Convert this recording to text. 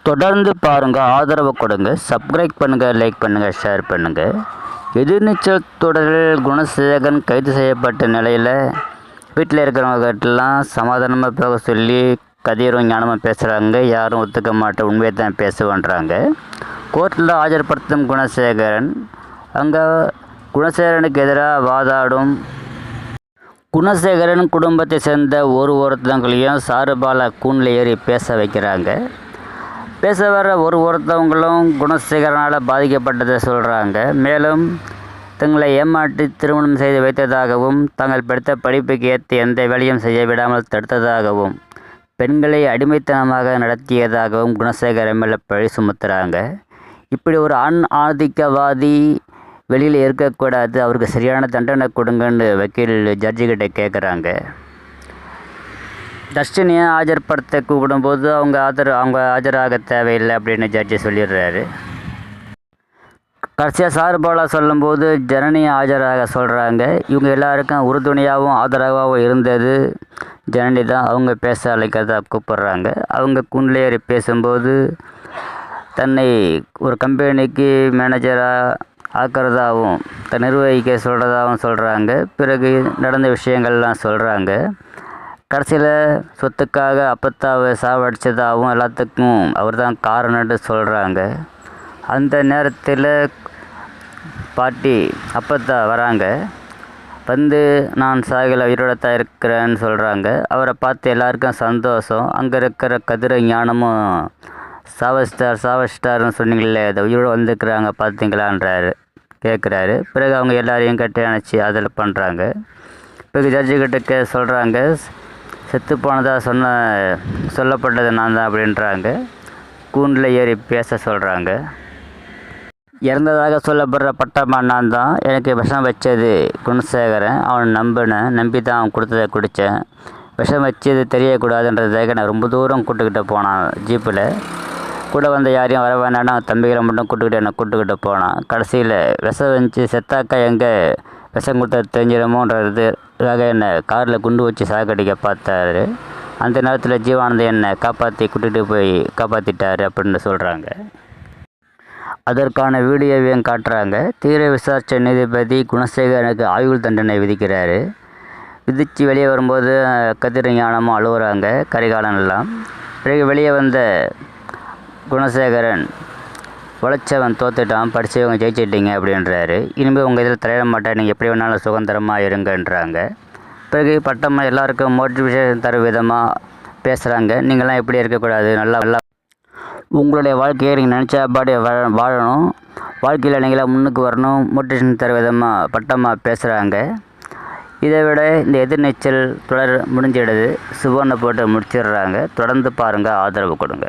தொடர்ந்து பாருங்கள், ஆதரவு கொடுங்க, சப்ஸ்கிரைப் பண்ணுங்கள், லைக் பண்ணுங்கள், ஷேர் பண்ணுங்கள். எதிர்நீச்சல் தொடரில் குணசேகரன் கைது செய்யப்பட்ட நிலையில் வீட்டில் இருக்கிறவங்ககிட்டலாம் சமாதானமாக போக சொல்லி கதிரும் ஞானமாக பேசுகிறாங்க. யாரும் ஒத்துக்க மாட்டேன், உண்மையை தான் பேசுவேன்றாங்க. கோர்ட்டில் ஆஜர்படுத்தும் குணசேகரன். அங்கே குணசேகரனுக்கு எதிராக வாதாடும் குணசேகரன் குடும்பத்தை சேர்ந்த ஒருத்தவங்களையும் சாருபாலா கூண்டில் ஏறி பேச வைக்கிறாங்க. பேச வர ஒருத்தவங்களும் குணசேகரனால் பாதிக்கப்பட்டதை சொல்கிறாங்க. மேலும் தங்களை ஏமாற்றி திருமணம் செய்து வைத்ததாகவும், தாங்கள் படித்த படிப்புக்கு ஏற்ற எந்த வேலையும் செய்ய விடாமல் தடுத்ததாகவும், பெண்களை அடிமைத்தனமாக நடத்தியதாகவும் குணசேகரன் மேலே பழி சுமத்துறாங்க. இப்படி ஒரு ஆண் ஆதிக்கவாதி வெளியில் இருக்கக்கூடாது, அவருக்கு சரியான தண்டனை கொடுங்கன்னு வக்கீல் ஜட்ஜிக்கிட்ட கேட்குறாங்க. தர்ஷினியை ஆஜர்படுத்த கூப்பிடும்போது அவங்க ஆஜராக தேவையில்லை அப்படின்னு ஜட்ஜி சொல்லிடுறாரு. கடைசியாக சாருபாலா சொல்லும்போது ஜனனியை ஆஜராக சொல்கிறாங்க. இவங்க எல்லாருக்கும் உறுதுணையாகவும் ஆதரவாகவும் இருந்தது ஜனனி தான். அவங்க பேச அழைக்கிறதா கூப்பிட்றாங்க. அவங்க கூண்டிலேறி பேசும்போது தன்னை ஒரு கம்பெனிக்கு மேனேஜராக ஆக்கிறதாகவும் தன் நிர்வகிக்க சொல்கிறதாகவும் சொல்கிறாங்க. பிறகு நடந்த விஷயங்கள்லாம் சொல்கிறாங்க. கடைசியில் சொத்துக்காக அப்பத்தாவை சாவடித்ததாகவும் எல்லாத்துக்கும் அவர் தான் காரணம்னு சொல்கிறாங்க. அந்த நேரத்தில் பாட்டி அப்பத்தா வராங்க. வந்து நான் சாகலை, உயிரோட தான் இருக்கிறேன்னு சொல்கிறாங்க. அவரை பார்த்து எல்லாருக்கும் சந்தோஷம். அங்கே இருக்கிற கதிர ஞானமும் சாவஸ்டார்னு சொன்னீங்களே, அதை உயிரோடு வந்துருக்குறாங்க பார்த்தீங்களான்றாரு கேட்குறாரு. பிறகு அவங்க எல்லாரையும் கட்டி அணைச்சி அதில் பண்ணுறாங்க. பிறகு ஜட்ஜுக்கிட்ட சொல்கிறாங்க, செத்து போனதாக சொல்லப்பட்டது நான் தான் அப்படின்றாங்க. கூண்டில் ஏறி பேச சொல்கிறாங்க. இறந்ததாக சொல்லப்படுற பட்டம்மா நான் தான், எனக்கு விஷம் வச்சது குணசேகரன், அவனை நம்பி தான் அவன் கொடுத்ததை குடித்தேன். விஷம் வச்சது தெரியக்கூடாதுன்றதுக்காக நான் ரொம்ப தூரம் கூட்டுக்கிட்டு போனான். ஜீப்பில் கூட வந்த யாரையும் வர வேணான்னா தம்பிகளை மட்டும் கூட்டுக்கிட்டு போனான். கடைசியில் விஷம் வச்சு செத்தாக்கா எங்கே விஷம் கொடுத்தா தெரிஞ்சிடமோன்றதுக்காக என்னை காரில் குண்டு வச்சு சாகடிக்க பார்த்தாரு. அந்த நேரத்தில் ஜீவானந்தம் என்னை கூட்டிகிட்டு போய் காப்பாற்றிட்டாரு அப்படின்னு சொல்கிறாங்க. அதற்கான வீடியோவையும் காட்டுறாங்க. தீர விசாரித்த நீதிபதி குணசேகரனுக்கு ஆயுள் தண்டனை விதிக்கிறாரு. விதித்து வெளியே வரும்போது கதிர ஞானமும் அழுகுறாங்க, கரிகாலனெல்லாம். பிறகு வெளியே வந்த குணசேகரன், உழைச்சவன் தோத்துட்டான், படித்தவங்க ஜெயிச்சிட்டிங்க அப்படின்றாரு. இனிமேல் உங்கள் இதில் தலையிட மாட்டேன், நீங்கள் எப்படி வேணாலும் சுதந்திரமாக இருங்கன்றாங்க. பிறகு பட்டம்மா எல்லாருக்கும் மோட்டிவேஷன் தரும் விதமாக பேசுகிறாங்க. நீங்களாம் எப்படி இருக்கக்கூடாது, நல்லா உங்களுடைய வாழ்க்கையை நீங்கள் நினச்சபாடி வாழணும், வாழ்க்கையில் நீங்களாம் முன்னுக்கு வரணும், மோட்டிவேஷன் தரும் விதமாக பட்டம்மா பேசுகிறாங்க. இதை விட இந்த எதிர்நீச்சல் தொடர் முடிஞ்சிடுது. சுவர்ணை போட்டு முடிச்சிடுறாங்க. தொடர்ந்து பாருங்கள், ஆதரவு கொடுங்க.